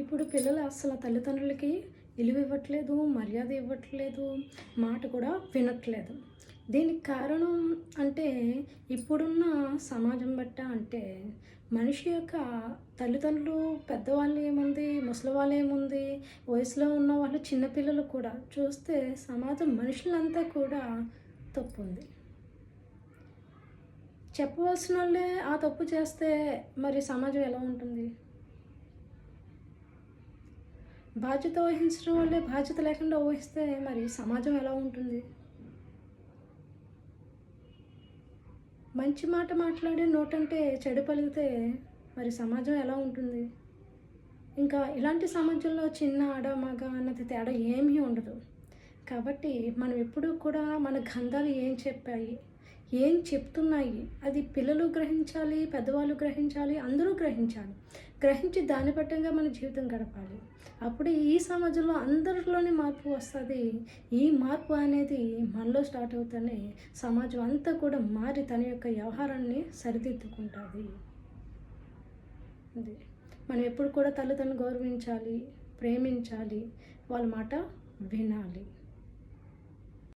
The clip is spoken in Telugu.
ఇప్పుడు పిల్లలు అస్సలు తల్లిదండ్రులకి విలువ ఇవ్వట్లేదు, మర్యాద ఇవ్వట్లేదు, మాట కూడా వినట్లేదు. దీనికి కారణం అంటే ఇప్పుడున్న సమాజం బట్ట అంటే మనిషి యొక్క తల్లిదండ్రులు పెద్దవాళ్ళు ఏముంది, ముసలి వాళ్ళు ఏముంది, వయసులో ఉన్న వాళ్ళు చిన్నపిల్లలు కూడా చూస్తే సమాజం మనుషులంతా కూడా తప్పుంది. చెప్పవలసిన వాళ్ళే ఆ తప్పు చేస్తే మరి సమాజం ఎలా ఉంటుంది? బాధ్యత వహించడం వల్లే బాధ్యత లేకుండా వహిస్తే మరి సమాజం ఎలా ఉంటుంది? మంచి మాట మాట్లాడే నోటంటే చెడు పలికితే మరి సమాజం ఎలా ఉంటుంది? ఇంకా ఇలాంటి సమాజంలో చిన్న, ఆడ, మగ అన్నది తేడా ఏమీ ఉండదు. కాబట్టి మనం ఎప్పుడూ కూడా మన గ్రంథాలు ఏం చెప్పాయి, ఏం చెప్తున్నాయి, అది పిల్లలు గ్రహించాలి, పెద్దవాళ్ళు గ్రహించాలి, అందరూ గ్రహించాలి. గ్రహించి దాన్ని బట్టంగా మన జీవితం గడపాలి. అప్పుడు ఈ సమాజంలో అందరిలోనే మార్పు వస్తుంది. ఈ మార్పు అనేది మనలో స్టార్ట్ అవుతూనే సమాజం అంతా కూడా మారి తన యొక్క వ్యవహారాన్ని సరిదిద్దుకుంటుంది. అది మనం ఎప్పుడు కూడా తల్లిదండ్రులను గౌరవించాలి, ప్రేమించాలి, వాళ్ళ మాట వినాలి.